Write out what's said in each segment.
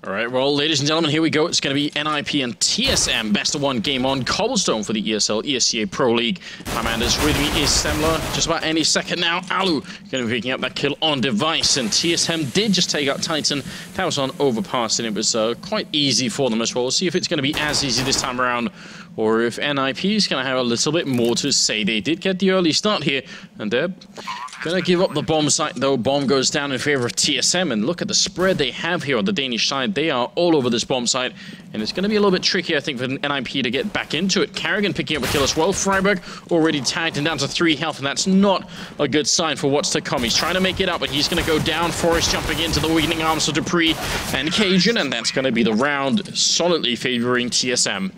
All right, well, ladies and gentlemen, here we go. It's going to be NiP and TSM best-of-1 game on Cobblestone for the ESL ESEA Pro League. My man is with me is Semler. Just about any second now, Alu going to be picking up that kill on device, and TSM did just take out Titan. That was on overpass, and it was quite easy for them as well. We'll see if it's going to be as easy this time around, or if NiP is going to have a little bit more to say. They did get the early start here, and they're going to give up the bomb site, though. Bomb goes down in favor of TSM, and look at the spread they have here on the Danish side. They are all over this bomb site, and it's going to be a little bit tricky, I think, for NiP to get back into it. Carrigan picking up a kill as well. Freiburg already tagged and down to 3 health, and that's not a good sign for what's to come. He's trying to make it up, but he's going to go down. Forrest jumping into the weakening arms of Dupree and Cajun, and that's going to be the round, solidly favoring TSM.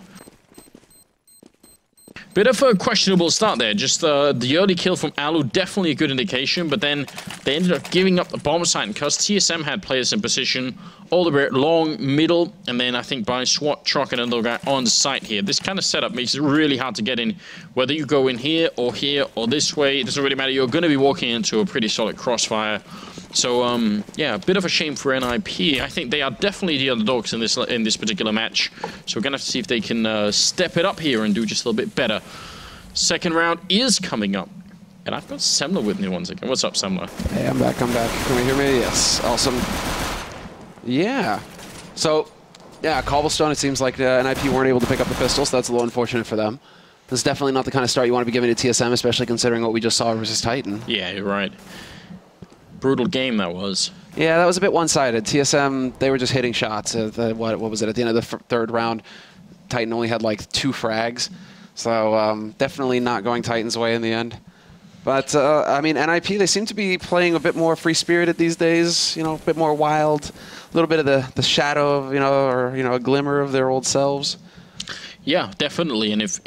Bit of a questionable start there. Just the early kill from Alu, definitely a good indication, but then they ended up giving up the bomb site because TSM had players in position all the way long, middle, and then I think by SWAT, Trock, and another guy on site here. This kind of setup makes it really hard to get in. Whether you go in here or this way, it doesn't really matter. You're going to be walking into a pretty solid crossfire. So, yeah, a bit of a shame for NiP. I think they are definitely the underdogs in this particular match. So we're going to have to see if they can step it up here and do just a little bit better. Second round is coming up. And I've got Semler with me once again. What's up, Semler? Hey, I'm back. Can we hear me? Yes. Awesome. Yeah. So, yeah, Cobblestone, it seems like NiP weren't able to pick up the pistols. That's a little unfortunate for them. This is definitely not the kind of start you want to be giving to TSM, especially considering what we just saw versus Titan. Yeah, you're right. Brutal game that was. Yeah, that was a bit one-sided. TSM, they were just hitting shots. What was it? At the end of the third round, Titan only had like 2 frags. So definitely not going Titan's way in the end. But, I mean, NiP, they seem to be playing a bit more free-spirited these days, you know, a bit more wild, a little bit of the shadow of, you know, or, you know, a glimmer of their old selves. Yeah, definitely. And if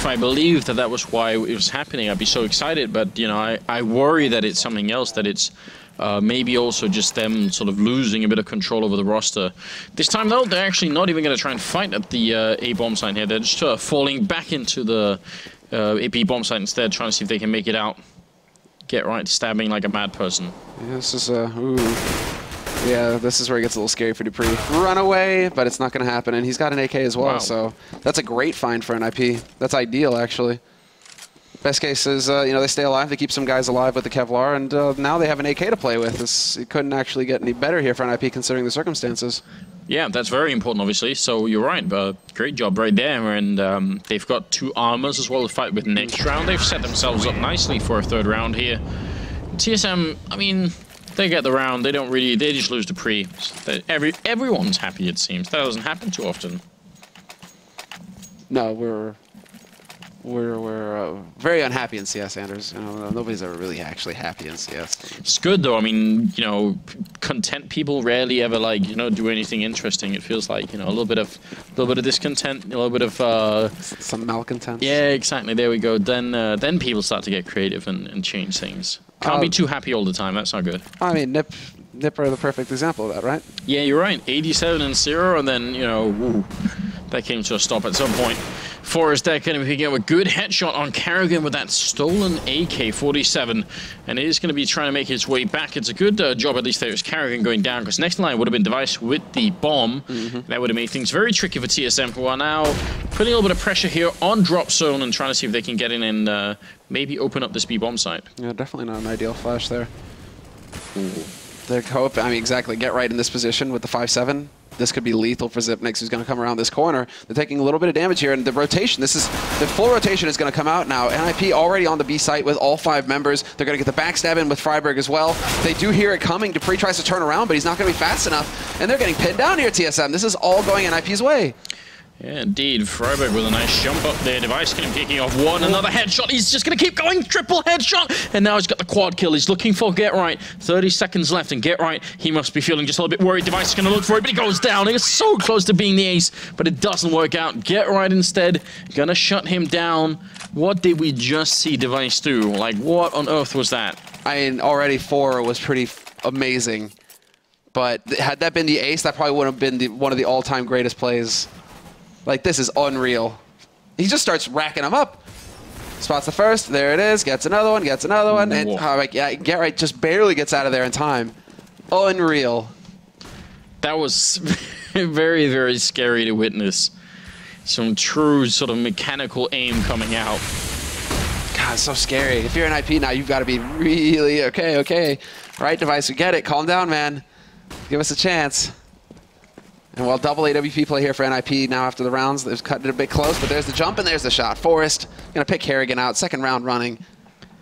I believed that was why it was happening, I'd be so excited. But, you know, I worry that it's something else, that it's maybe also just them sort of losing a bit of control over the roster. This time, though, they're actually not even going to try and fight at the A bomb site here. They're just falling back into the AP bomb site instead, trying to see if they can make it out. Get right, stabbing like a mad person. Yeah, this is ooh. Yeah, this is where it gets a little scary for Dupree. Run away, but it's not going to happen, and he's got an AK as well, so that's a great find for NiP. That's ideal, actually. Best case is, you know, they stay alive, they keep some guys alive with the Kevlar, and now they have an AK to play with. It couldn't actually get any better here for NiP considering the circumstances. Yeah, that's very important, obviously. So you're right, but great job right there. And they've got 2 armors as well to fight with next round. They've set themselves up nicely for a third round here. TSM, I mean, they get the round. They don't really, they just lose to pre. Everyone's happy, it seems. That doesn't happen too often. No, we're very unhappy in CS, Anders. You know, nobody's ever really actually happy in CS. It's good though. I mean, you know, content people rarely ever like, you know, do anything interesting. It feels like, you know, a little bit of discontent, a little bit of some malcontent. Yeah, exactly. There we go. Then people start to get creative and change things. Can't be too happy all the time. That's not good. I mean, NiP are the perfect example of that, right? Yeah, you're right. 87-0, and then, you know, woo, that came to a stop at some point. Forrest there going to be picking up a good headshot on Carrigan with that stolen AK-47, and it is going to be trying to make its way back. It's a good job, at least there was Carrigan going down, because next line would have been Device with the bomb. That would have made things very tricky for TSM, who are now putting a little bit of pressure here on drop zone and trying to see if they can get in and maybe open up this B bomb site. Yeah, definitely not an ideal flash there. They're I mean, exactly. Get right in this position with the 5-7. This could be lethal for Xyp9x, who's going to come around this corner. They're taking a little bit of damage here, and the rotation, the full rotation is going to come out now. NiP already on the B site with all 5 members. They're going to get the backstab in with Freiburg as well. They do hear it coming. Dupree tries to turn around, but he's not going to be fast enough, and they're getting pinned down here, TSM. This is all going NiP's way. Yeah, indeed. Freiburg with a nice jump up there. Device going to be kicking off one. Another headshot. He's just going to keep going. Triple headshot. And now he's got the quad kill. He's looking for Get Right. 30 seconds left. And Get Right, he must be feeling just a little bit worried. Device is going to look for it, but he goes down. He's so close to being the ace, but it doesn't work out. Get Right instead. Going to shut him down. What did we just see Device do? Like, what on earth was that? I mean, already 4 was pretty amazing. But had that been the ace, that probably would have been one of the all-time greatest plays. Like, this is unreal. He just starts racking them up. Spots the first. There it is. Gets another one. Gets another one. And, like, yeah, Get Right just barely gets out of there in time. Unreal. That was very, very scary to witness. Some true sort of mechanical aim coming out. God, it's so scary. If you're an IP now, you've got to be really, okay. Right, Device, we get it. Calm down, man. Give us a chance. And while double AWP play here for NiP now after the rounds, they've cut it a bit close, but there's the jump and there's the shot. Forrest going to pick Harrigan out, second round running.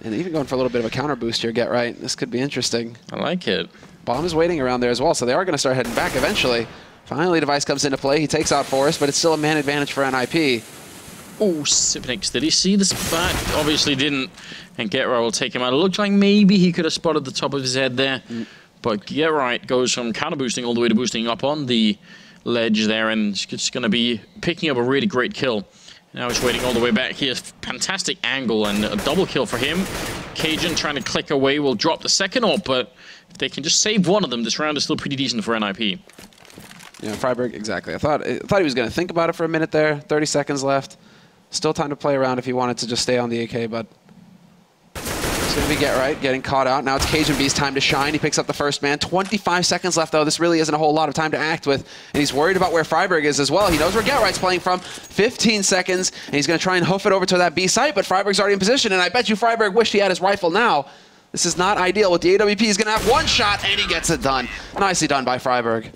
And even going for a little bit of a counter boost here, Get Right. This could be interesting. I like it. Bomb is waiting around there as well, so they are going to start heading back eventually. Finally, Device comes into play. He takes out Forrest, but it's still a man advantage for NiP. Oh, Sipnix, did he see the spot? Obviously didn't. And Get Right will take him out. It looked like maybe he could have spotted the top of his head there. But Get Right goes from counter boosting all the way to boosting up on the ledge there, and it's going to be picking up a really great kill. Now he's waiting all the way back here. Fantastic angle and a double kill for him. Cajun trying to click away will drop the second AWP, but if they can just save one of them, this round is still pretty decent for NiP. Yeah, Freiburg, exactly. I thought he was going to think about it for a minute there. 30 seconds left. Still time to play around if he wanted to just stay on the AK, but it's going to be Get Right, getting caught out. Now it's Cajun B's time to shine. He picks up the first man. 25 seconds left, though. This really isn't a whole lot of time to act with, and he's worried about where Freiburg is as well. He knows where Get Right's playing from. 15 seconds, and he's going to try and hoof it over to that B site, but Freiburg's already in position, and I bet you Freiburg wished he had his rifle now. This is not ideal. With the AWP, he's going to have one shot, and he gets it done. Nicely done by Freiburg.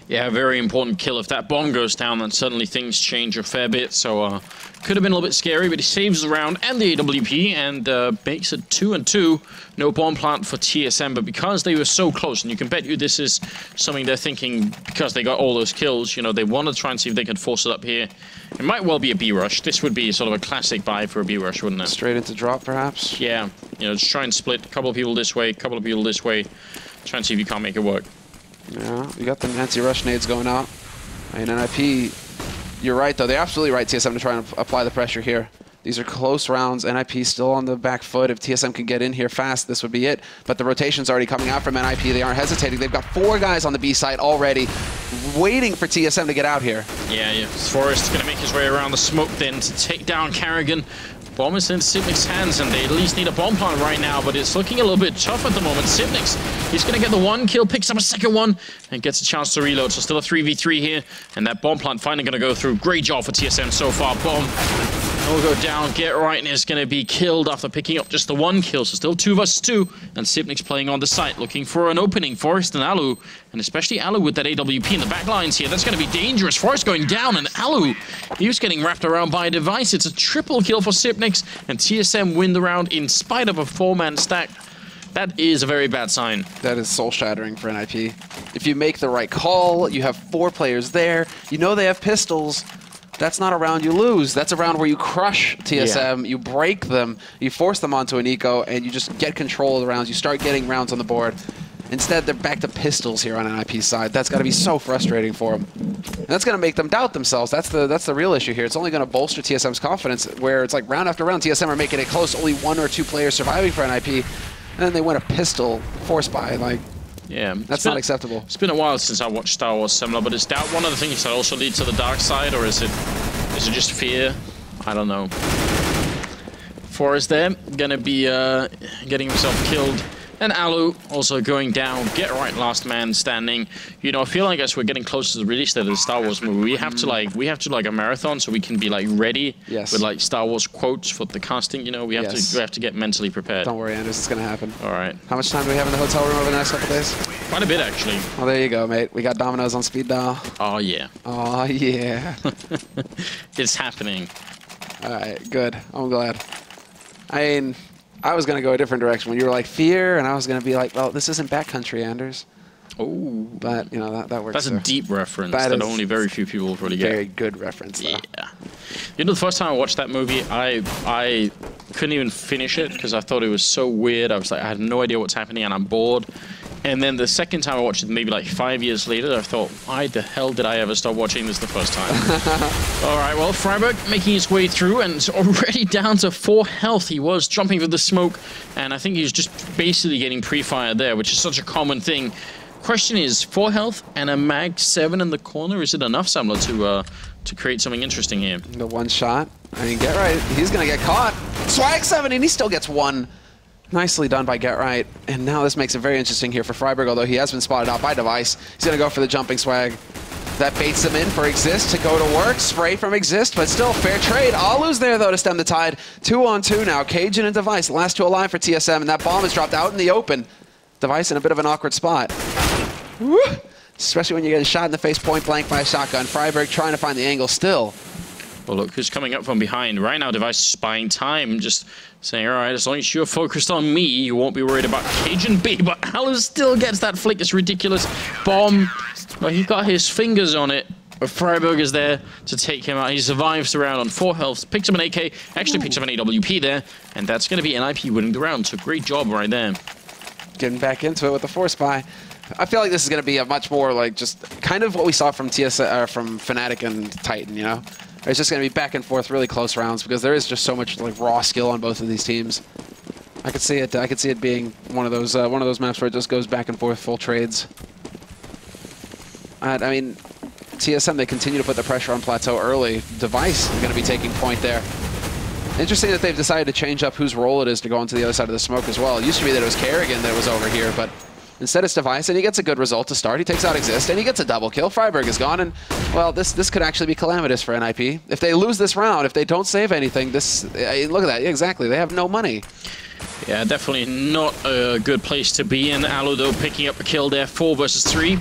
Yeah, very important kill. If that bomb goes down, then suddenly things change a fair bit. So could have been a little bit scary, but he saves the round and the AWP and makes it 2-2. No bomb plant for TSM, but because they were so close, and you can bet you this is something they're thinking because they got all those kills, you know, they want to try and see if they can force it up here. It might well be a B rush. This would be sort of a classic buy for a B rush, wouldn't it? Straight into drop, perhaps? Yeah. You know, just try and split a couple of people this way, a couple of people this way. Try and see if you can't make it work. Yeah, you got the Nancy Rush nades going out. I mean, NiP, you're right, though. They're absolutely right, TSM, to try and apply the pressure here. These are close rounds. NiP still on the back foot. If TSM can get in here fast, this would be it. But the rotation's already coming out from NiP. They aren't hesitating. They've got 4 guys on the B side already, waiting for TSM to get out here. Yeah. Forrest going to make his way around the smoke then to take down Carrigan. Bomb is in Sipnix's hands, and they at least need a bomb plant right now, but it's looking a little bit tough at the moment. Sipnix, he's going to get the 1 kill, picks up a second one, and gets a chance to reload. So still a 3v3 here, and that bomb plant finally going to go through. Great job for TSM so far. Bomb will go down. Get Right and is going to be killed after picking up just the 1 kill. So still 2 versus 2, and Sipnix playing on the site, looking for an opening. Forrest and Alu, and especially Alu with that AWP in the back lines here. That's going to be dangerous. Forrest going down, and Alu, he was getting wrapped around by a device. It's a triple kill for Sipnix, and TSM win the round in spite of a 4-man stack. That is a very bad sign. That is soul-shattering for NiP. If you make the right call, you have 4 players there, you know they have pistols. That's not a round you lose. That's a round where you crush TSM, you break them, you force them onto an eco, and you just get control of the rounds. You start getting rounds on the board. Instead, they're back to pistols here on NiP's side. That's got to be so frustrating for them. And that's going to make them doubt themselves. That's the real issue here. It's only going to bolster TSM's confidence, where it's like round after round, TSM are making it close. Only 1 or 2 players surviving for NiP, and then they win a pistol force buy. Like, yeah, that's not acceptable. It's been a while since I watched Star Wars Similar, but is doubt one of the things that also lead to the dark side, or is it just fear? I don't know. Forrest there, gonna be getting himself killed. And Alu also going down. Get Right, last man standing. You know, I feel like as we're getting closer to the release date of the Star Wars movie, we have to like a marathon so we can be like ready with like Star Wars quotes for the casting. You know, we have to get mentally prepared. Don't worry, Anders, it's gonna happen. All right. How much time do we have in the hotel room over the next couple days? Quite a bit, actually. Well, there you go, mate. We got Domino's on speed dial. Oh yeah. Oh yeah. It's happening. All right, good. I'm glad. I mean, I was going to go a different direction when you were like fear, and I was going to be like, well, this isn't backcountry, Anders. Oh. But, you know, that works. That's a deep reference that only very few people will really get. Very good reference, though. Yeah. You know, the first time I watched that movie, I couldn't even finish it because I thought it was so weird. I was like, I had no idea what's happening, and I'm bored. And then the second time I watched it, maybe like 5 years later, I thought, why the hell did I ever stop watching this the first time? All right, well, Freiburg making his way through and already down to 4 health. He was jumping through the smoke, and I think he was just basically getting pre-fired there, which is such a common thing. Question is, 4 health and a mag 7 in the corner, is it enough, Samler, to create something interesting here? The 1 shot. I mean, Get Right. He's going to get caught. Swag 7, and he still gets 1. Nicely done by Get Right. And now this makes it very interesting here for Freiburg, although he has been spotted out by Device. He's going to go for the jumping swag. That baits him in for Exist to go to work. Spray from Exist, but still fair trade. Alu's there, though, to stem the tide. 2-on-2 now. Cajun and Device, last two alive for TSM, and that bomb is dropped out in the open. Device in a bit of an awkward spot. Woo! Especially when you're getting shot in the face point blank by a shotgun. Freiburg trying to find the angle still. Well, look who's coming up from behind. Right now, Device is buying time, just saying, all right, as long as you're focused on me, you won't be worried about Cajun B. But Alu still gets that flick. It's ridiculous. Bomb. Well, he got his fingers on it. But Freiburg is there to take him out. He survives the round on 4 health. Picks up an AK. Actually picks up an AWP there. And that's going to be NiP winning the round. So great job right there. Getting back into it with the force buy. I feel like this is going to be a much more like just kind of what we saw from from Fnatic and Titan, you know? It's just going to be back and forth, really close rounds because there is just so much like raw skill on both of these teams. I could see it. I could see it being one of those maps where it just goes back and forth, full trades. I mean, TSM, they continue to put the pressure on Plateau early. Device is going to be taking point there. Interesting that they've decided to change up whose role it is to go into the other side of the smoke as well. It used to be that it was Kerrigan that was over here, but instead it's Device, and he gets a good result to start. He takes out Exist, and he gets a double kill. Freiburg is gone, and, well, this could actually be calamitous for NiP. If they lose this round, if they don't save anything, look at that. Exactly. They have no money. Yeah, definitely not a good place to be in. Alu, though, picking up a kill there, 4 versus 3.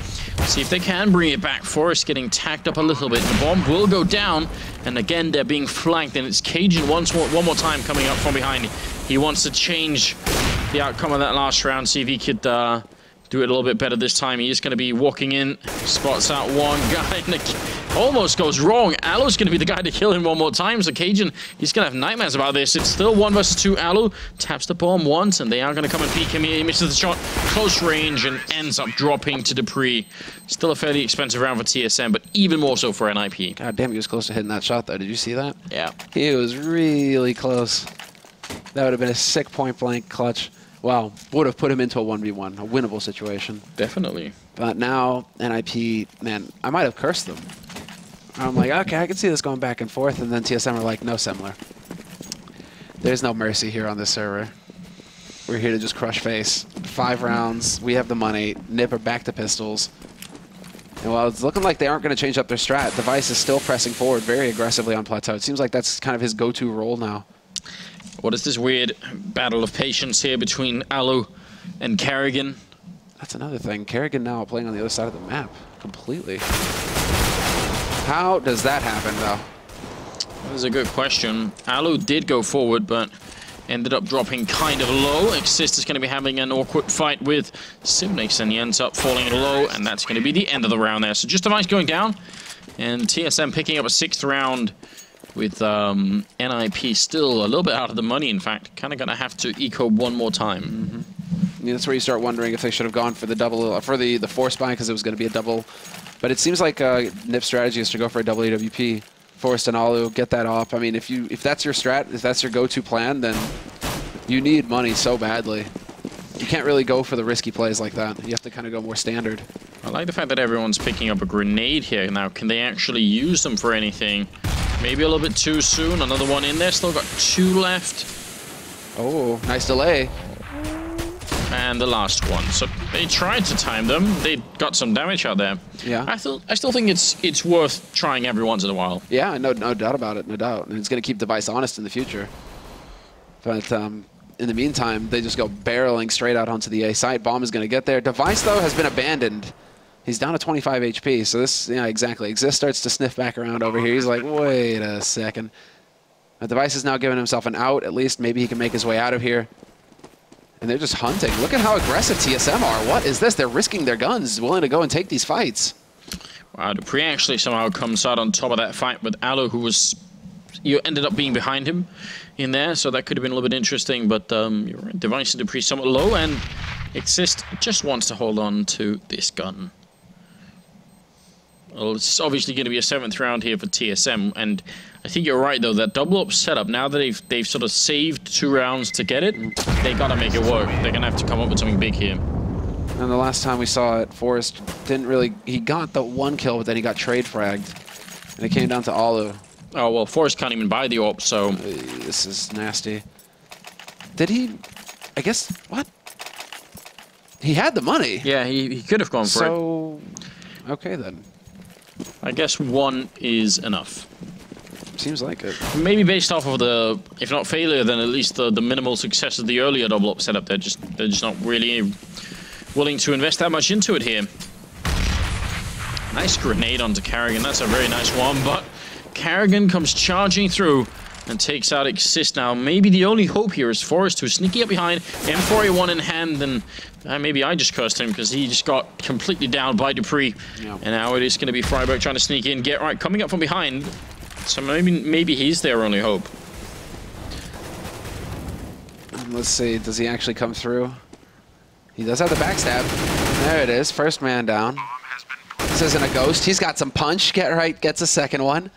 See if they can bring it back. Forest getting tacked up a little bit. The bomb will go down, and again, they're being flanked, and it's Cajun one more time coming up from behind. He wants to change the outcome of that last round, see if he could do it a little bit better this time. He is going to be walking in, spots out one guy, and almost goes wrong. Alu's going to be the guy to kill him one more time, so Cajun, he's going to have nightmares about this. It's still 1 versus 2. Alu taps the bomb once, and they are going to come and peek him here. He misses the shot, close range, and ends up dropping to Dupree. Still a fairly expensive round for TSM, but even more so for NiP. God damn, he was close to hitting that shot, though. Did you see that? Yeah. He was really close. That would have been a sick point-blank clutch. Wow, would have put him into a 1v1, a winnable situation. Definitely. But now, NiP, man, I might have cursed them. I'm like, okay, I can see this going back and forth, and then TSM are like, no, Semler. There's no mercy here on this server. We're here to just crush face. 5 rounds, we have the money, NiP are back to pistols. And while it's looking like they aren't going to change up their strat, Device is still pressing forward very aggressively on Plateau. It seems like that's kind of his go-to role now. What is this weird battle of patience here between Alu and Kerrigan? That's another thing. Kerrigan now playing on the other side of the map completely. How does that happen, though? That is a good question. Alu did go forward, but ended up dropping kind of low. Exist is going to be having an awkward fight with Simnix, and he ends up falling low, and that's going to be the end of the round there. So just Device going down, and TSM picking up a 6th round. With NiP still a little bit out of the money, in fact. Kind of going to have to eco one more time. Mm-hmm. Yeah, that's where you start wondering if they should have gone for the double, for the force buy, because it was going to be a double. But it seems like NiP's strategy is to go for a double AWP. Forrest and Alu, get that off. I mean, if that's your strat, if that's your go-to plan, then you need money so badly. You can't really go for the risky plays like that. You have to kind of go more standard. I like the fact that everyone's picking up a grenade here. Now, can they actually use them for anything? Maybe a little bit too soon. Another one in there. Still got 2 left. Oh, nice delay. And the last one. So they tried to time them. They got some damage out there. Yeah. I still think it's worth trying every once in a while. Yeah, no doubt about it. No doubt. And it's going to keep Device honest in the future. But in the meantime, they just go barreling straight out onto the A site. Bomb is going to get there. Device, though, has been abandoned. He's down to 25 HP, so this, yeah, exactly. Exist starts to sniff back around over here. He's like, wait a second. The Device is now giving himself an out. At least maybe he can make his way out of here. And they're just hunting. Look at how aggressive TSM are. What is this? They're risking their guns, willing to go and take these fights. Wow, Dupree actually somehow comes out on top of that fight with Alu, who was... You ended up being behind him in there, so that could have been a little bit interesting, but you're right. Device and Dupree somewhat low, and Exist just wants to hold on to this gun. Well, it's obviously going to be a 7th round here for TSM, and I think you're right, though, that double-up setup, now that they've sort of saved 2 rounds to get it, they got to make it work. They're going to have to come up with something big here. And the last time we saw it, Forrest didn't really... He got the 1 kill, but then he got trade fragged, and it came down to Alu. Oh, well, Forrest can't even buy the AWP, so... This is nasty. Did he... I guess, what? He had the money. Yeah, he could have gone for it. So, okay then. I guess 1 is enough. Seems like it. Maybe based off of the, if not failure, then at least the minimal success of the earlier double up setup. They're just not really willing to invest that much into it here. Nice grenade onto Carrigan. That's a very nice one, but Carrigan comes charging through and takes out Exist now. Maybe the only hope here is Forrest, who's sneaking up behind, M4A1 in hand, and maybe I just cursed him because he just got completely down by Dupree. Yeah. And now it is going to be Freiburg trying to sneak in, get right, coming up from behind. So maybe he's their only hope. Let's see, does he actually come through? He does have the backstab. There it is, first man down. This isn't a ghost. He's got some punch. Get right, gets a second one.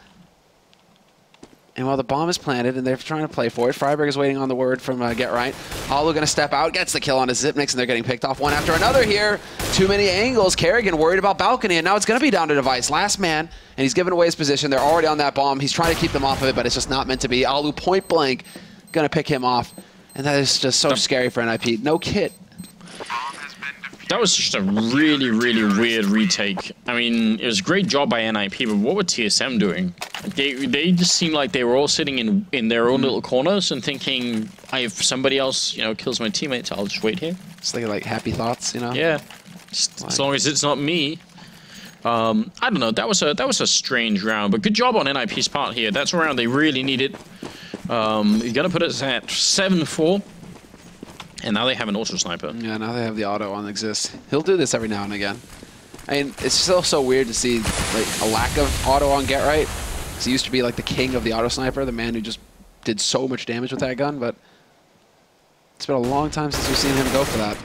And while the bomb is planted and they're trying to play for it, Freiburg is waiting on the word from Get Right. Alu going to step out, gets the kill on his Zipnix, and they're getting picked off one after another here. Too many angles. Kerrigan worried about balcony, and now it's going to be down to Device. Last man, and he's giving away his position. They're already on that bomb. He's trying to keep them off of it, but it's just not meant to be. Alu point blank going to pick him off, and that is just so scary for NiP. No kit. That was just a really, really weird retake. I mean, it was a great job by NiP, but what were TSM doing? They just seemed like they were all sitting in their own little corners and thinking, if somebody else, kills my teammates, I'll just wait here. It's like happy thoughts, Yeah, as long as it's not me. I don't know. That was a strange round, but good job on NiP's part here. That's a round they really needed. You got to put us at 7-4. And now they have an auto sniper. Yeah, now they have the auto on Exist. He'll do this every now and again. I mean, it's still so weird to see like a lack of auto on Get Right. Because he used to be like the king of the auto sniper, the man who just did so much damage with that gun. But it's been a long time since we've seen him go for that.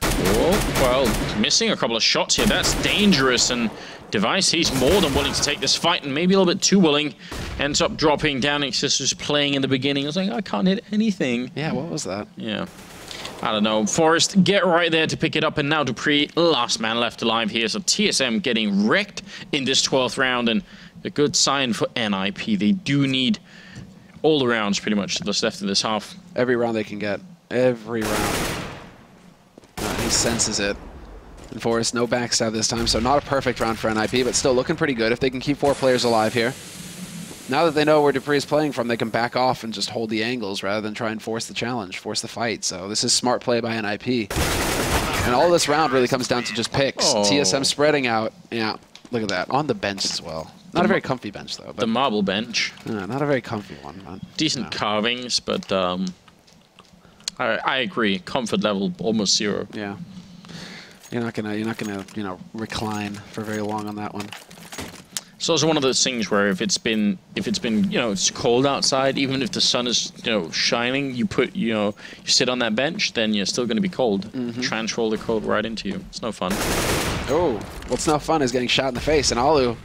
Oh, well, missing a couple of shots here. That's dangerous. And Device, he's more than willing to take this fight, and maybe a little bit too willing. Ends up dropping down. Exist was playing in the beginning. I was like, I can't hit anything. Yeah, what was that? Yeah. I don't know. Forrest, get right there to pick it up, and now Dupree, last man left alive here. So TSM getting wrecked in this 12th round, and a good sign for NiP. They do need all the rounds pretty much that's left in this half. Every round they can get. Every round. He senses it. And Forrest, no backstab this time, so not a perfect round for NiP, but still looking pretty good if they can keep 4 players alive here. Now that they know where Dupree is playing from, they can back off and just hold the angles rather than try and force the challenge, force the fight. So this is smart play by NiP. And all this round really comes down to just picks. Oh. TSM spreading out. Yeah, look at that. On the bench as well. Not a very comfy bench, though. But the marble bench. Not a very comfy one. Man. Decent carvings, but I agree. Comfort level almost 0. Yeah. You're not gonna recline for very long on that one. It's also one of those things where if it's been it's cold outside, even if the sun is shining, you sit on that bench, then you're still going to be cold. Transfer all the cold right into you. It's no fun. Oh, what's no fun is getting shot in the face. And Alu,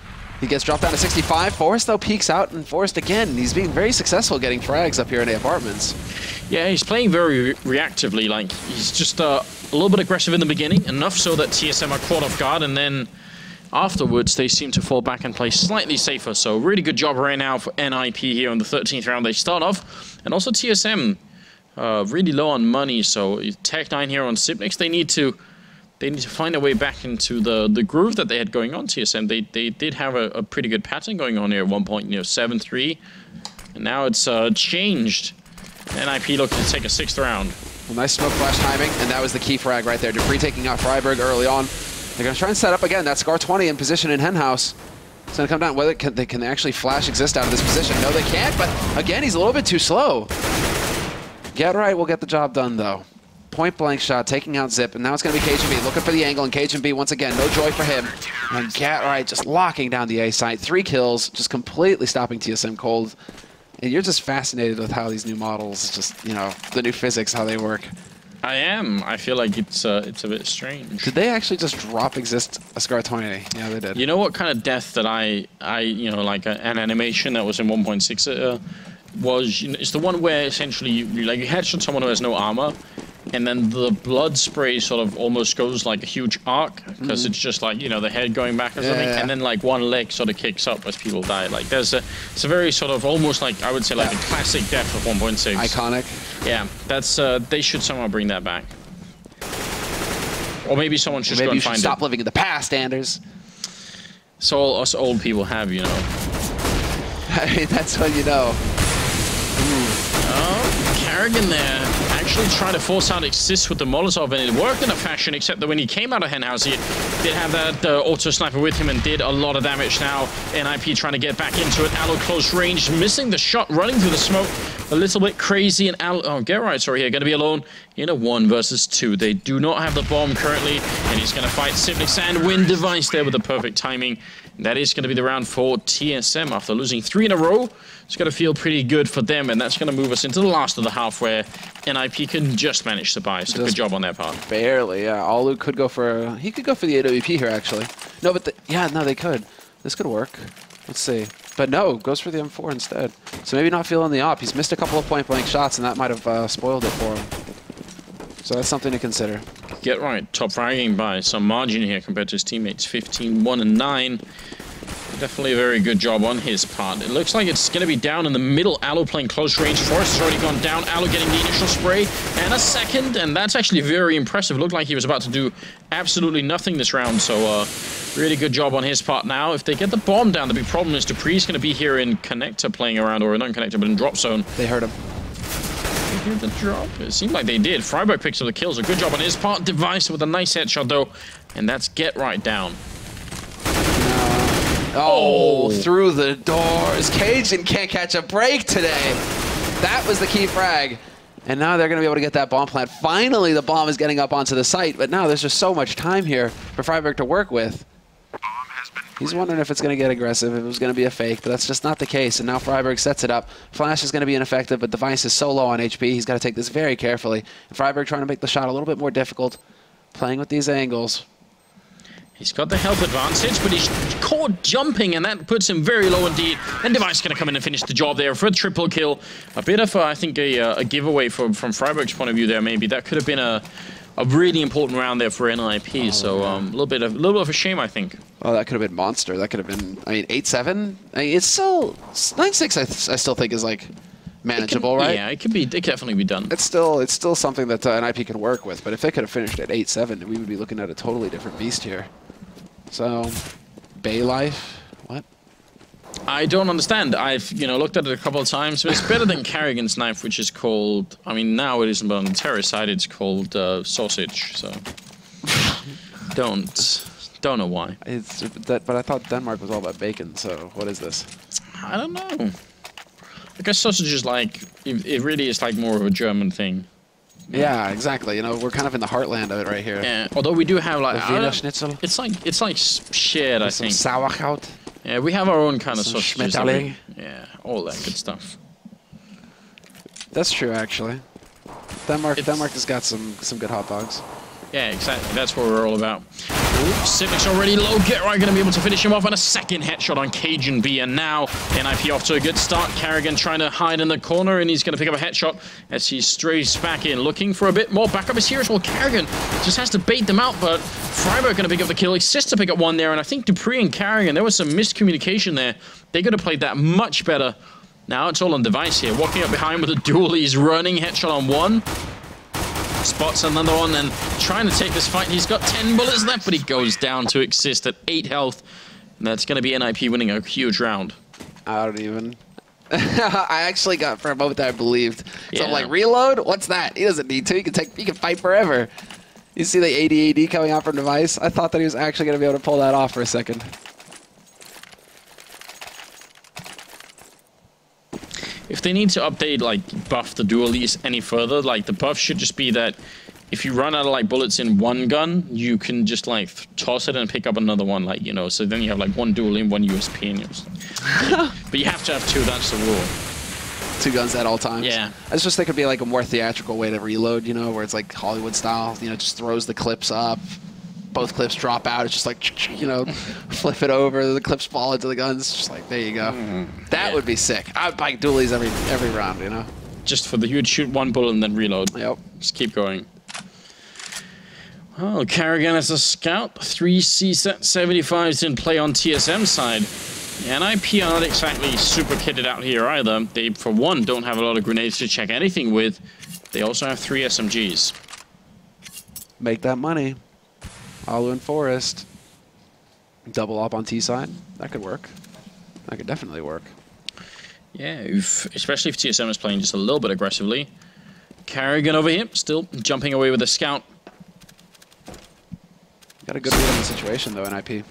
he gets dropped down to 65. Forrest though peeks out, and Forrest again, he's being very successful getting frags up here in the apartments. Yeah, he's playing very reactively. Like he's just a little bit aggressive in the beginning, enough so that TSM are caught off guard, and then afterwards they seem to fall back and play slightly safer. So really good job right now for NiP here in the 13th round. They start off, and also TSM really low on money. So Tech9 here on Zipnix, they need to find a way back into the groove that they had going on. TSM, they did have a pretty good pattern going on here at one point, 7-3, and now it's changed. NiP looking to take a 6th round. Well, nice smoke flash timing, and that was the key frag right there. Dupree taking out Freiburg early on. They're going to try and set up again that Scar 20 in position in Henhouse. It's going to come down whether they can actually flash Exist out of this position. No, they can't, but again, he's a little bit too slow. Get Right will get the job done, though. Point blank shot, taking out Zip, and now it's going to be Cajun B looking for the angle, and Cajun B once again, no joy for him. And Get Right just locking down the A site. 3 kills, just completely stopping TSM cold. And you're just fascinated with how these new models, just, the new physics, how they work. I am. I feel like it's a bit strange. Did they actually just drop Exist a Scar 20? Yeah, they did. You know what kind of death that I like an animation that was in 1.6 was, it's the one where essentially you headshot someone who has no armor, and then the blood spray sort of almost goes like a huge arc, because it's just like, the head going back or something, and then like one leg sort of kicks up as people die. Like it's a very sort of almost like, I would say like a classic death of 1.6. Iconic. Yeah, that's they should somehow bring that back. Or maybe someone should go and find it. Stop living in the past, Anders. It's all us old people have, you know. I mean, that's what you know. Oh, Carrigan there actually trying to force out assist with the Molotov, and it worked in a fashion, except that when he came out of Henhouse, he did have that auto sniper with him and did a lot of damage. Now, NiP trying to get back into it. Allo close range, missing the shot, running through the smoke. A little bit crazy, and Get Right, sorry, here, going to be alone in a 1 versus 2. They do not have the bomb currently, and he's going to fight Sibnix and win Device there with the perfect timing. And that is going to be the round for TSM after losing 3 in a row. It's going to feel pretty good for them, and that's going to move us into the last of the half where NiP can just manage to buy. So good job on their part. Barely, yeah. Alu could go for he could go for the AWP here actually. No, but no, they could. This could work. Let's see. But no, goes for the M4 instead. So maybe not feeling the op. He's missed a couple of point-blank shots, and that might have spoiled it for him. So that's something to consider. Get Right, top fragging by some margin here compared to his teammates. 15, 1, and 9. Definitely a very good job on his part. It looks like it's going to be down in the middle. Allo playing close range. Forrest has already gone down. Allo getting the initial spray and a second, and that's actually very impressive. It looked like he was about to do absolutely nothing this round, so really good job on his part. Now, if they get the bomb down, the big problem is Dupree's going to be here in connector playing around, or not connector, but in drop zone. They heard him. They heard the drop? It seemed like they did. Freiburg picks up the kills. A good job on his part. Device with a nice headshot, though, and that's Get Right down. Oh, through the doors. Cajun can't catch a break today. That was the key frag. And now they're going to be able to get that bomb plant. Finally, the bomb is getting up onto the site, but now there's just so much time here for Freiburg to work with. He's wondering if it's going to get aggressive, if it was going to be a fake, but that's just not the case. And now Freiburg sets it up. Flash is going to be ineffective, but Device is so low on HP. He's got to take this very carefully. And Freiburg trying to make the shot a little bit more difficult, playing with these angles. He's got the help advantage, but he's caught jumping, and that puts him very low indeed. And Device going to come in and finish the job there for a triple kill. A bit of, I think, a giveaway from Freiburg's point of view there, maybe. That could have been a really important round there for NiP, so a little bit of a shame, I think. Oh, that could have been monster. That could have been, I mean, 8-7? I mean, it's still, 9-6 I still think is, like, manageable, right? Yeah, it could definitely be done. It's still something that NiP can work with, but if they could have finished at 8-7, we would be looking at a totally different beast here. So, Bay Life, what? I don't understand. I've, looked at it a couple of times, but it's better than Carrigan's knife, which is called, I mean, now it isn't, but on the terrorist side, it's called sausage, so. Don't know why. But I thought Denmark was all about bacon, so what is this? I don't know. I guess sausage is like, it really is like more of a German thing. Yeah, exactly. We're kind of in the heartland of it right here. Yeah, although we do have like Wiener Schnitzel. It's like shared, I think. Some sauerkraut. Yeah, we have our own kind of sausages. Yeah, all that good stuff. That's true, actually. Denmark has got some good hot dogs. Yeah, exactly. That's what we're all about. Civic's already low. Get Right going to be able to finish him off, and a second headshot on Cajun B. And now NiP off to a good start. Carrigan trying to hide in the corner, and he's going to pick up a headshot as he strays back in, looking for a bit more backup is here as well. Carrigan just has to bait them out, but Freiburg going to pick up the kill. Assist to pick up one there, and I think Dupree and Carrigan, there was some miscommunication there. They could have played that much better. Now it's all on Device here. Walking up behind with a duel. He's running. Headshot on one. Spots another one and trying to take this fight. He's got 10 bullets left, but he goes down to assist at 8 health. And that's going to be NiP winning a huge round. I don't even... I actually got for a moment that I believed. So I'm like, reload? What's that? He doesn't need to. He can fight forever. You see the AD coming out from Device? I thought that he was actually going to be able to pull that off for a second. If they need to update, like, buff the dualies any further, like, the buff should just be that if you run out of, like, bullets in one gun, you can just, like, toss it and pick up another one, like, so then you have, like, one dual in, one USP in yours. But you have to have two, that's the rule. 2 guns at all times? Yeah. I just think it'd be, like, a more theatrical way to reload, where it's, like, Hollywood style, just throws the clips up. Both clips drop out. It's just like, flip it over. The clips fall into the guns. It's just like, there you go. That would be sick. I would buy dualies every round, Just for you would shoot one bullet and then reload. Yep. Just keep going. Well, Carrigan as a scout. 3 C-75s in play on TSM side. And NiP are not exactly super kitted out here either. They, for one, don't have a lot of grenades to check anything with. They also have 3 SMGs. Make that money. Alu and Forest. Double up on T side. That could work. That could definitely work. Yeah, especially if TSM is playing just a little bit aggressively. Carrigan over here, still jumping away with a scout. Got a good read on the situation, though, NiP.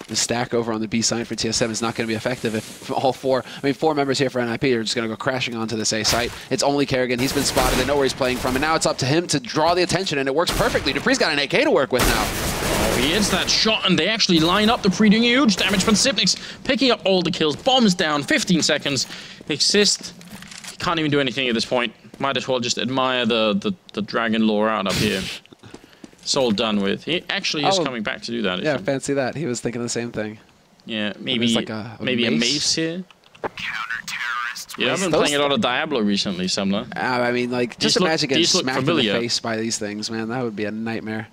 The stack over on the B side for TSM is not going to be effective if all 4 members here for NiP are just going to go crashing onto this A site. It's only Carrigan. He's been spotted. They know where he's playing from, and now it's up to him to draw the attention, and it works perfectly. dupree's got an AK to work with now. Oh, he hits that shot, and they actually line up. dupree doing huge damage, but Xyp9x picking up all the kills. Bombs down, 15 seconds. Exist. He can't even do anything at this point. Might as well just admire the dragon lore out up here. It's all done with. He actually is coming back to do that. Yeah, fancy that. He was thinking the same thing. Yeah, maybe like a mace here. Yeah, I've been playing a lot of Diablo recently, Semler. I mean, like, just imagine getting smacked in the face by these things, man. That would be a nightmare.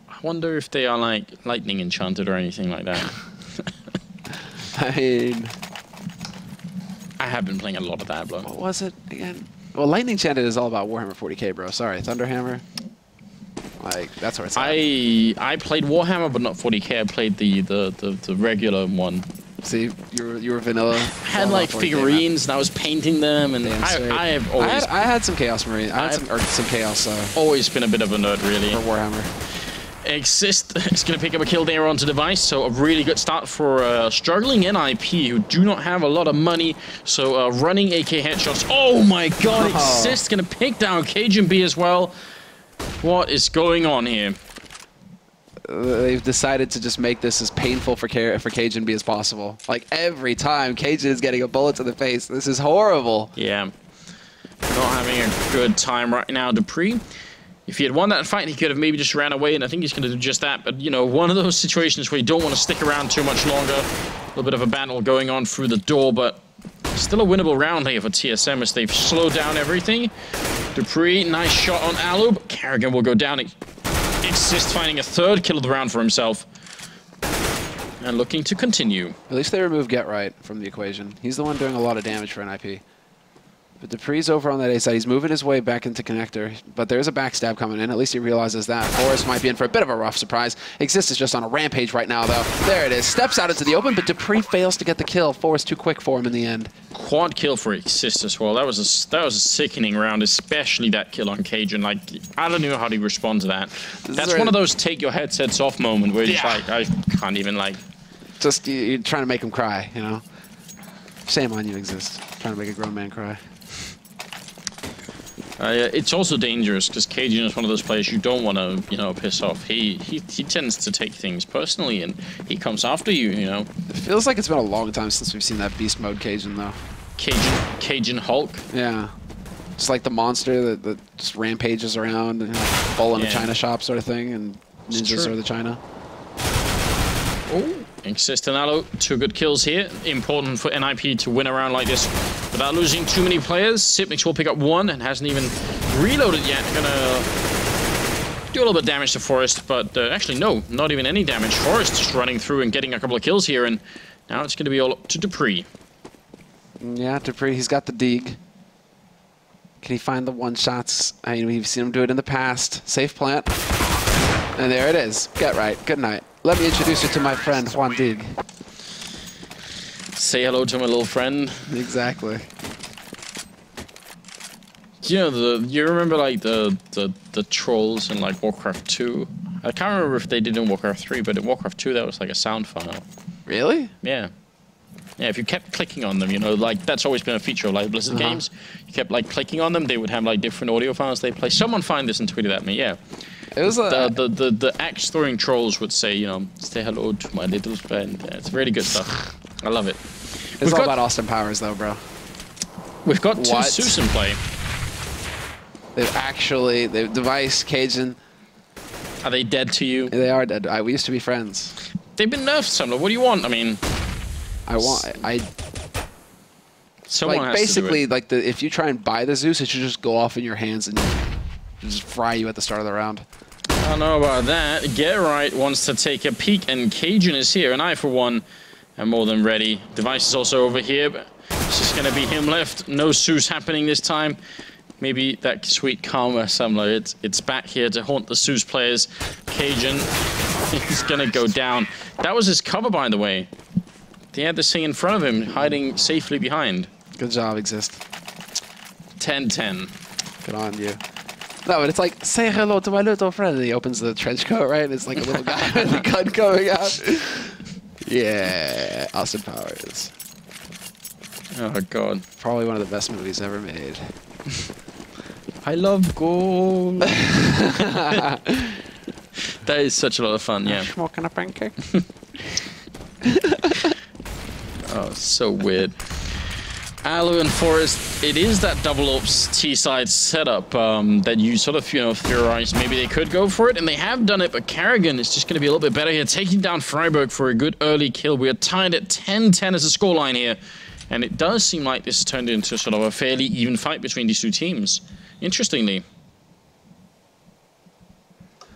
I wonder if they are, like, lightning enchanted or anything like that. I mean... I have been playing a lot of Diablo. What was it again? Well, lightning enchanted is all about Warhammer 40k, bro. Sorry, Thunderhammer. Like, that's where it's at. I played Warhammer, but not 40k. I played the regular one. See, you were vanilla. I had like figurines, and I was painting them, and I have always. I had some Chaos Marine. I had some Chaos. Always been a bit of a nerd, really. For Warhammer. Exist is going to pick up a kill there onto Device, so a really good start for struggling NiP, who do not have a lot of money. So running AK headshots. Oh my God! Exist going to pick down Cbble as well. What is going on here? They've decided to just make this as painful for Cbble as possible. Like, every time Cajun is getting a bullet to the face. This is horrible. Yeah. Not having a good time right now, dupree. If he had won that fight, he could have maybe just ran away, and I think he's going to do just that. But, you know, one of those situations where you don't want to stick around too much longer. A little bit of a battle going on through the door, but still a winnable round here for TSM as they've slowed down everything. dupree, nice shot on Alu, but Carrigan will go down. Exist finding a 3rd kill of the round for himself. And looking to continue. At least they remove Get Right from the equation. He's the one doing a lot of damage for NiP. But dupree's over on that A side. He's moving his way back into connector, but there's a backstab coming in. At least he realizes that. Forest might be in for a bit of a rough surprise. Exist is just on a rampage right now, though. There it is. Steps out into the open, but dupree fails to get the kill. Forest too quick for him in the end. Quad kill for Exist as well. That was a sickening round, especially that kill on Cajun. Like, I don't know how to respond to that. That's one of those take your headsets off moment where you're just like, I can't even like. Just you're trying to make him cry, you know. Shame on you, Exist. Trying to make a grown man cry. It's also dangerous because Cajun is one of those players you don't want to, you know, piss off. He tends to take things personally, and he comes after you, you know. It feels like it's been a long time since we've seen that beast mode Cajun, though. Cajun Hulk. Yeah, just like the monster that just rampages around and like, bull in a China shop sort of thing, and ninjas are the China. Oh, Exist and Alu, 2 good kills here. Important for NiP to win a round like this without losing too many players. Xyp9x will pick up 1 and hasn't even reloaded yet. Gonna do a little bit of damage to Forest, but actually no, not even any damage. Forest just running through and getting a couple of kills here, and now it's gonna be all up to dupree. Yeah, dupree, he's got the dig. Can he find the one-shots? I mean, we've seen him do it in the past. Safe plant. And there it is. Get right. Good night. Let me introduce you to my friend, Juan Dig. Say hello to my little friend. Exactly. You know, you remember like the trolls in like Warcraft 2? I can't remember if they did in Warcraft 3, but in Warcraft 2 that was like a sound file. Really? Yeah. Yeah, if you kept clicking on them, you know, like that's always been a feature of like Blizzard games. You kept like clicking on them, they would have like different audio files they play. Someone find this and tweet it at me, yeah. It was the axe throwing trolls would say, you know, say hello to my little friend. Yeah, it's really good stuff. I love it. It's all about Austin Powers though, bro. We've got 2 Zeus in play. They've Device, Cajun. Are they dead to you? They are dead. We used to be friends. They've been nerfed, Sumner. What do you want? I mean, someone like has basically to do it. like if you try and buy the Zeus, it should just go off in your hands and just fry you at the start of the round. I don't know about that. Get Right wants to take a peek, and Cajun is here, and I, for one, am more than ready. Device is also over here, but it's just going to be him left. No Zeus happening this time. maybe that sweet karma Semler, it's back here to haunt the Zeus players. Cajun, he's gonna go down. That was his cover, by the way. He had this thing in front of him, hiding safely behind. Good job, Exist. 10-10. Good on you. No, but it's like, say hello to my little friend. And he opens the trench coat, right? And it's like a little guy with a gun coming out. Yeah, Austin Powers. Oh, God. Probably one of the best movies ever made. I love gold. That is such a lot of fun, yeah. Smoking a pancake. Oh, so weird. Alu and Forest, it is that double ops T-side setup that you sort of, theorize maybe they could go for it, and they have done it, but Carrigan is just going to be a little bit better here, taking down Freiburg for a good early kill. We are tied at 10-10 as a scoreline here, and it does seem like this has turned into sort of a fairly even fight between these two teams, interestingly.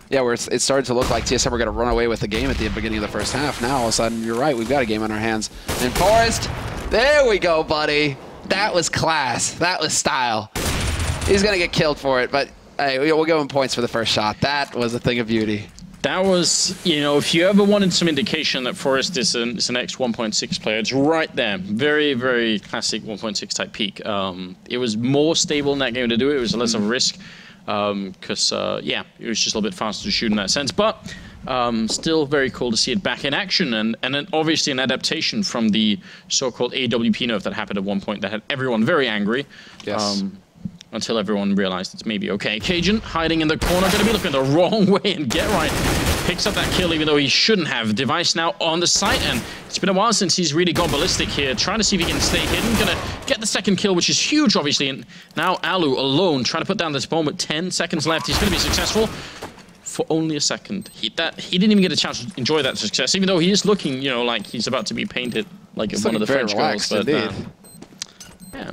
Yeah, where it started to look like TSM were going to run away with the game at the beginning of the first half. Now, all of a sudden, you're right, we've got a game on our hands. And Forrest, there we go, buddy. That was class. That was style. He's going to get killed for it, but hey, we'll give him points for the first shot. That was a thing of beauty. That was, if you ever wanted some indication that Forrest is an X 1.6 player, it's right there. Very, very classic 1.6 type peak. It was more stable in that game to do it. It was less of a risk. Because, yeah, it was just a little bit faster to shoot in that sense. But still very cool to see it back in action. And then obviously an adaptation from the so-called AWP nerf that happened at one point that had everyone very angry. Yes. Until everyone realized it's maybe okay. Cajun hiding in the corner, going to be looking the wrong way, and Get Right picks up that kill even though he shouldn't have. Device now on the site, and it's been a while since he's really gone ballistic here, trying to see if he can stay hidden. Going to get the second kill, which is huge, obviously, and now Alu alone trying to put down this bomb with 10 seconds left. He's going to be successful for only a second. He didn't even get a chance to enjoy that success, even though he is looking, like he's about to be painted like one of the French girls. But yeah.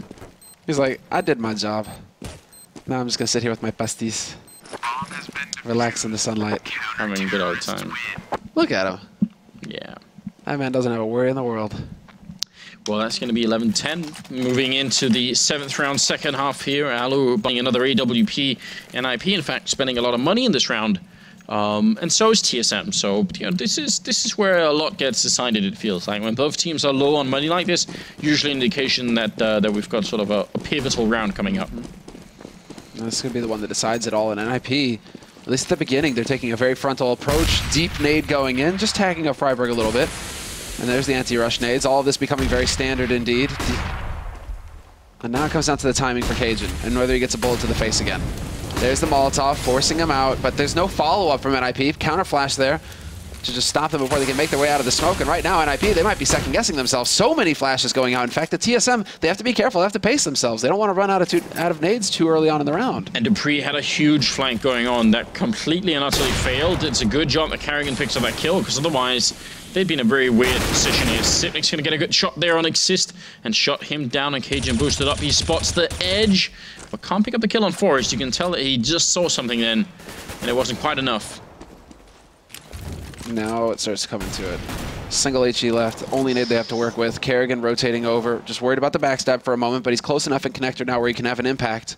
He's like, I did my job. Now I'm just going to sit here with my pasties. Relax in the sunlight. Having a good old time. Look at him. Yeah. That man doesn't have a worry in the world. Well, that's going to be 11-10. Moving into the 7th round, second half here. Alu buying another AWP NiP. In fact, spending a lot of money in this round. And so is TSM. So, this is where a lot gets decided, it feels like. When both teams are low on money like this, usually an indication that that we've got sort of a pivotal round coming up. This is going to be the one that decides it all. In NiP, at least at the beginning, they're taking a very frontal approach. Deep nade going in, just tagging up Freiburg a little bit. And there's the anti-rush nades. All of this becoming very standard indeed. And now it comes down to the timing for Cajun and whether he gets a bullet to the face again. There's the Molotov, forcing him out, but there's no follow-up from NiP. Counter flash there to just stop them before they can make their way out of the smoke. And right now, NiP, they might be second-guessing themselves. So many flashes going out. In fact, the TSM, they have to be careful. They have to pace themselves. They don't want to run out of nades too early on in the round. And Dupree had a huge flank going on that completely and utterly failed. It's a good job that Carrigan picks up that kill, because otherwise they'd be in a very weird position here. Sipnik's going to get a good shot there on Exist and shot him down, and Cajun boosted up. He spots the edge, but can't pick up the kill on Forrest. You can tell that he just saw something then, and it wasn't quite enough. Now it starts coming to it. Single HE left, only nade they have to work with. Carrigan rotating over, just worried about the backstab for a moment, but he's close enough in connector now where he can have an impact.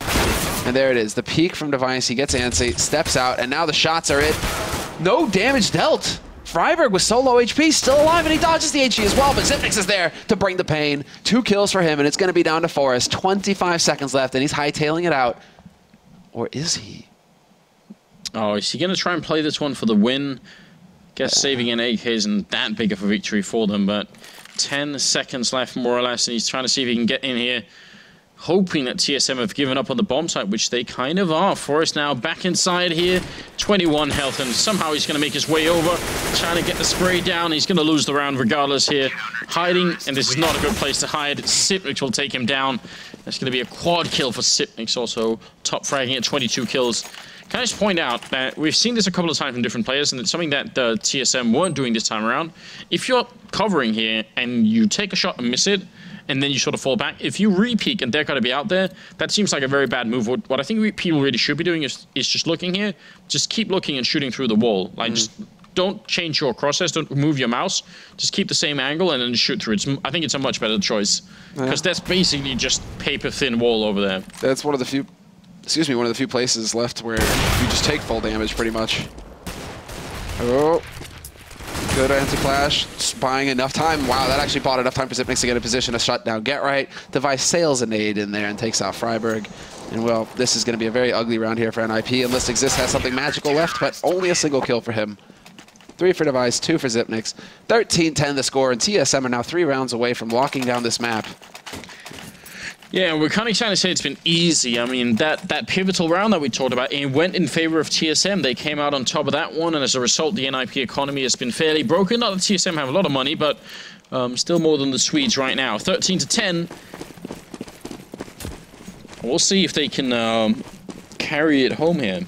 And there it is, the peek from Device. He gets antsy, steps out, and now the shots are it. No damage dealt. Freiburg was so low HP, still alive, and he dodges the HE as well, but Zipnix is there to bring the pain. 2 kills for him, and it's going to be down to Forrest. 25 seconds left, and he's hightailing it out. Or is he? Oh, is he going to try and play this one for the win? Guess saving an AK isn't that big of a victory for them, but 10 seconds left, more or less, and he's trying to see if he can get in here, hoping that TSM have given up on the bomb site, which they kind of are. Forrest now back inside here, 21 health, and somehow he's going to make his way over, trying to get the spray down. He's going to lose the round regardless here. Hiding, and this is not a good place to hide. Sipnix will take him down. That's going to be a quad kill for Sipnix, also top fragging at 22 kills. Can I just point out that we've seen this a couple of times from different players, and it's something that TSM weren't doing this time around. If you're covering here and you take a shot and miss it, and then you sort of fall back, if you re-peek and they're going to be out there, that seems like a very bad move. What I think people really should be doing is just looking here. Just keep looking and shooting through the wall. Like, just don't change your crosshairs, don't move your mouse, just keep the same angle and then shoot through. I think it's a much better choice, because that's basically just paper-thin wall over there. That's one of the few, one of the few places left where you just take full damage, pretty much. Oh. Good anti-flash, buying enough time. Wow, that actually bought enough time for Xyp9x to get a position to shut down Get Right. Device sails a nade in there and takes out Freiburg. And well, this is going to be a very ugly round here for NiP, unless Exist has something magical left, but only a single kill for him. 3 for Device, 2 for Xyp9x. 13-10 the score, and TSM are now 3 rounds away from locking down this map. Yeah, we're kind of trying to say it's been easy. I mean, that pivotal round that we talked about, it went in favor of TSM. They came out on top of that one, and as a result, the NiP economy has been fairly broken. Not that TSM have a lot of money, but still more than the Swedes right now. 13-10. We'll see if they can carry it home here.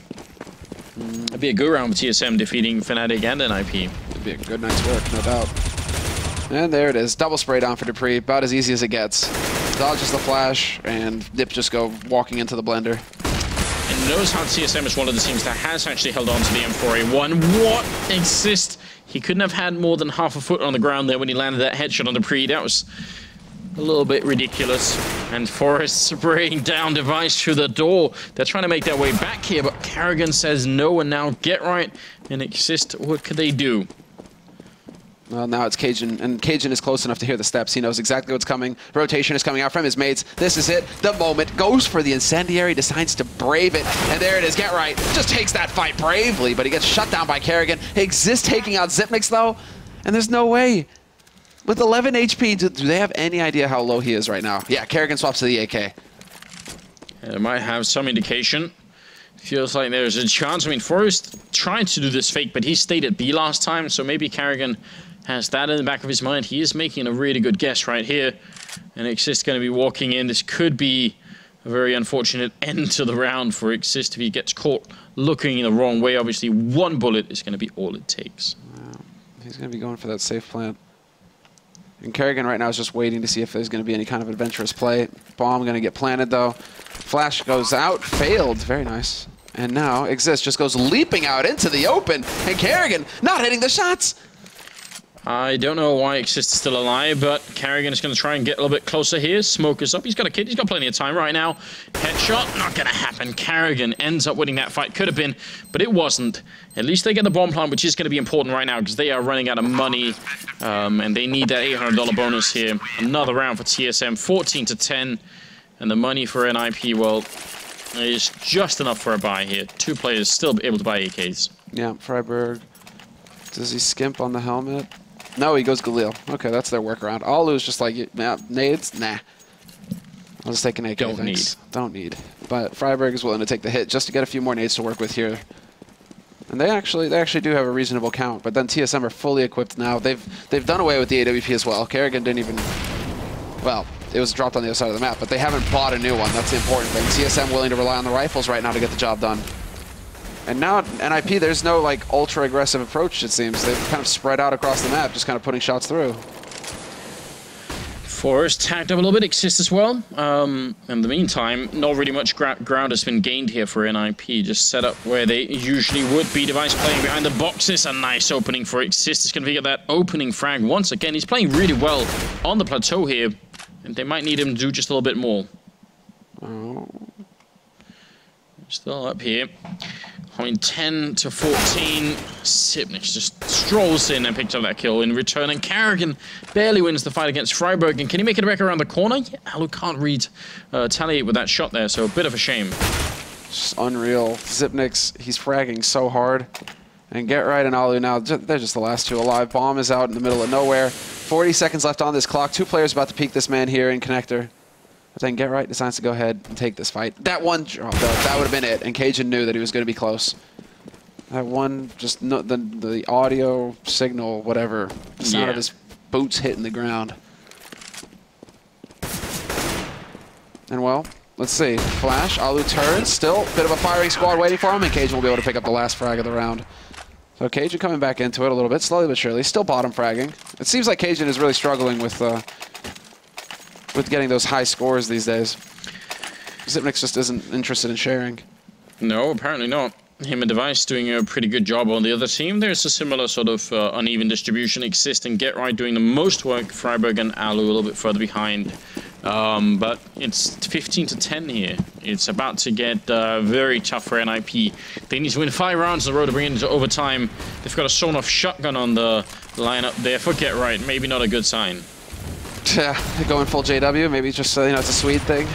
It'd be a good round for TSM defeating Fnatic and NiP. It'd be a good night's work, no doubt. And there it is. Double spray down for Dupree. About as easy as it gets. Dodges the flash, and NiP just go walking into the blender. And knows how TSM is one of the teams that has actually held on to the M4A1. What Exist? He couldn't have had more than half a foot on the ground there when he landed that headshot on Dupree. That was a little bit ridiculous. And Forrest spraying down Device through the door. They're trying to make their way back here, but Karrigan says no, and now Get Right and Exist, what could they do? Well, now it's Cajun, and Cajun is close enough to hear the steps. He knows exactly what's coming. Rotation is coming out from his mates. This is it. The moment. Goes for the incendiary, decides to brave it. And there it is. Get Right. Just takes that fight bravely, but he gets shut down by Karrigan. Exist taking out Xyp9x, though, and there's no way. With 11 HP, do they have any idea how low he is right now? Yeah, Karrigan swaps to the AK. It might have some indication. Feels like there's a chance. I mean, Forrest tried to do this fake, but he stayed at B last time, so maybe Karrigan has that in the back of his mind. He is making a really good guess right here. And Exist going to be walking in. This could be a very unfortunate end to the round for Exist if he gets caught looking in the wrong way. Obviously, one bullet is going to be all it takes. Wow. He's going to be going for that safe plant. And Karrigan right now is just waiting to see if there's going to be any kind of adventurous play. Bomb going to get planted, though. Flash goes out. Failed. Very nice. And now Exist just goes leaping out into the open. And Karrigan not hitting the shots. I don't know why Exist is still alive, but Karrigan is going to try and get a little bit closer here. Smoke is up. He's got a kid. He's got plenty of time right now. Headshot, not going to happen. Karrigan ends up winning that fight. Could have been, but it wasn't. At least they get the bomb plant, which is going to be important right now because they are running out of money, and they need that $800 bonus here. Another round for TSM, 14-10, and the money for NiP, well, is just enough for a buy here. 2 players still able to buy AKs. Yeah, Freiburg. Does he skimp on the helmet? No, he goes Galil. Okay, that's their workaround. Alu's just like, nah, nades? Nah. I'll just take an AK, thanks. Don't need. But Freiburg is willing to take the hit just to get a few more nades to work with here. And they actually do have a reasonable count, but then TSM are fully equipped now. They've done away with the AWP as well. Karrigan didn't even... Well, it was dropped on the other side of the map, but they haven't bought a new one. That's the important thing. TSM willing to rely on the rifles right now to get the job done. And now NiP, there's no like ultra aggressive approach, it seems. They've kind of spread out across the map, just kind of putting shots through. Forrest tagged up a little bit, Exist as well. In the meantime, not really much ground has been gained here for NiP. Just set up where they usually would be. Device playing behind the boxes. A nice opening for Exist. It's going to get that opening frag once again. He's playing really well on the plateau here. And they might need him to do just a little bit more. Oh. Still up here. I mean, 10-14. Xyp9x just strolls in and picks up that kill in return. And Karrigan barely wins the fight against Freiburg. And can he make it back around the corner? Yeah, Alu can't retaliate with that shot there, so a bit of a shame. Just unreal. Xyp9x, he's fragging so hard. And Get Right and Alu now, they're just the last 2 alive. Bomb is out in the middle of nowhere. 40 seconds left on this clock. 2 players about to peek this man here in Connector. But then Get Right decides to go ahead and take this fight. That one, that would have been it. And Cajun knew that he was going to be close. That one, just no, the audio signal, whatever. The sound of his boots hitting the ground. And well, let's see. Flash, Alu turns. Still, bit of a firing squad waiting for him. And Cajun will be able to pick up the last frag of the round. So Cajun coming back into it a little bit, slowly but surely. Still bottom fragging. It seems like Cajun is really struggling with getting those high scores these days. Xyp9x just isn't interested in sharing. No, apparently not. Him and Device doing a pretty good job on the other team. There's a similar sort of uneven distribution existing. Get Right doing the most work. Freiburg and Alu a little bit further behind. But it's 15-10 here. It's about to get very tough for NiP. They need to win 5 rounds on the road to bring it into overtime. They've got a sawn-off shotgun on the lineup there for Get Right. Maybe not a good sign. Yeah, going full JW. Maybe just, you know, it's a Swede thing.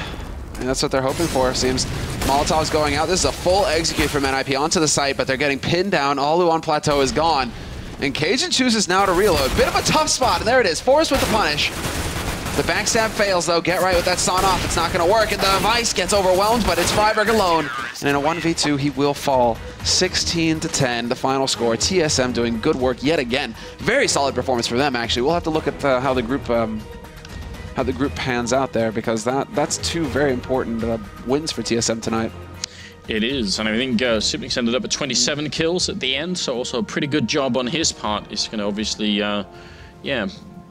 And that's what they're hoping for, it seems. Molotov's going out. This is a full execute from NiP onto the site, but they're getting pinned down. Alu on plateau is gone. And Cajun chooses now to reload. Bit of a tough spot, and there it is. Forrest with the punish. The backstab fails, though. Get Right with that sawn off. It's not going to work, and the Vice gets overwhelmed, but it's Freiburg alone. And in a 1v2, he will fall 16-10, the final score. TSM doing good work yet again. Very solid performance for them, actually. We'll have to look at how the group pans out there, because that's 2 very important wins for TSM tonight. It is, and I think Sipnix ended up at 27 kills at the end, so also a pretty good job on his part. It's going to obviously, yeah,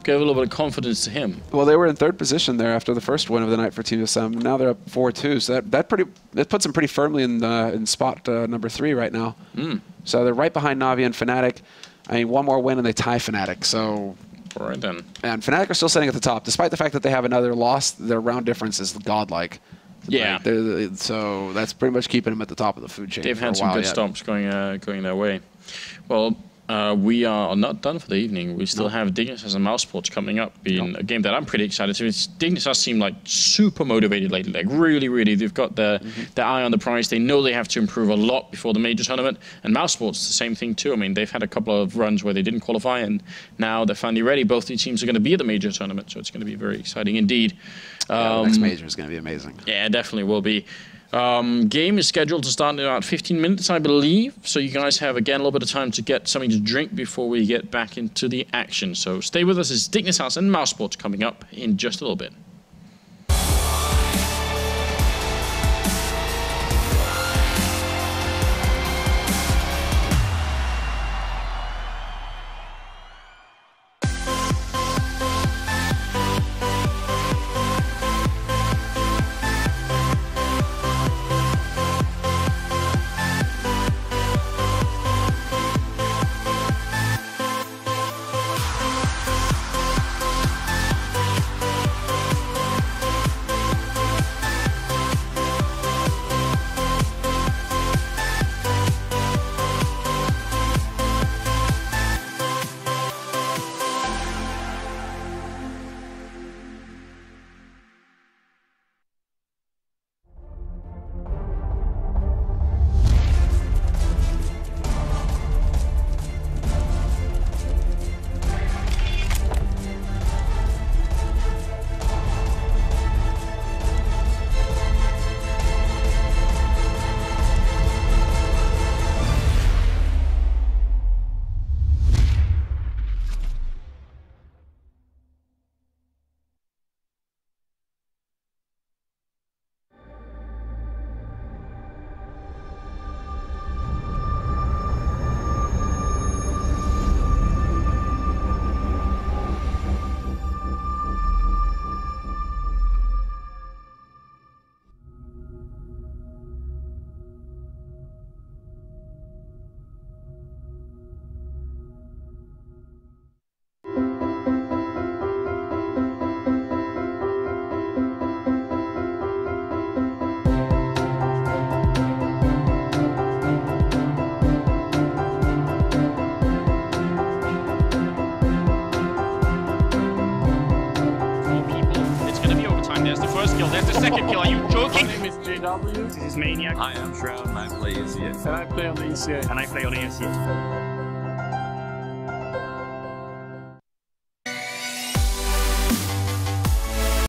give a little bit of confidence to him. Well, they were in 3rd position there after the first win of the night for TSM. Now they're up 4-2, so that puts them pretty firmly in spot number 3 right now. So they're right behind Na'Vi and Fnatic. I mean, one more win and they tie Fnatic, so... All right, then. And Fnatic are still sitting at the top. Despite the fact that they have another loss, their round difference is godlike. Yeah. So that's pretty much keeping them at the top of the food chain. They've had some good stomps going their way. Well, we are not done for the evening. We still have Dignitas and Mousesports coming up in a game that I'm pretty excited to. Dignitas seem like super motivated lately. Like really, they've got their eye on the prize. They know they have to improve a lot before the major tournament. And Mousesports, the same thing too. I mean, they've had a couple of runs where they didn't qualify, and now they're finally ready. Both these teams are going to be at the major tournament, so it's going to be very exciting indeed. The next major is going to be amazing. Yeah, it definitely will be. Game is scheduled to start in about 15 minutes, I believe. So you guys have, again, a little bit of time to get something to drink before we get back into the action. So stay with us. It's Dignitas and Mousesports coming up in just a little bit. There's the second kill. Are you joking? My name is JW. This is Maniac. Hi, I'm Shroud and I play ESEA. And I play on the ESEA. And I play on ESEA.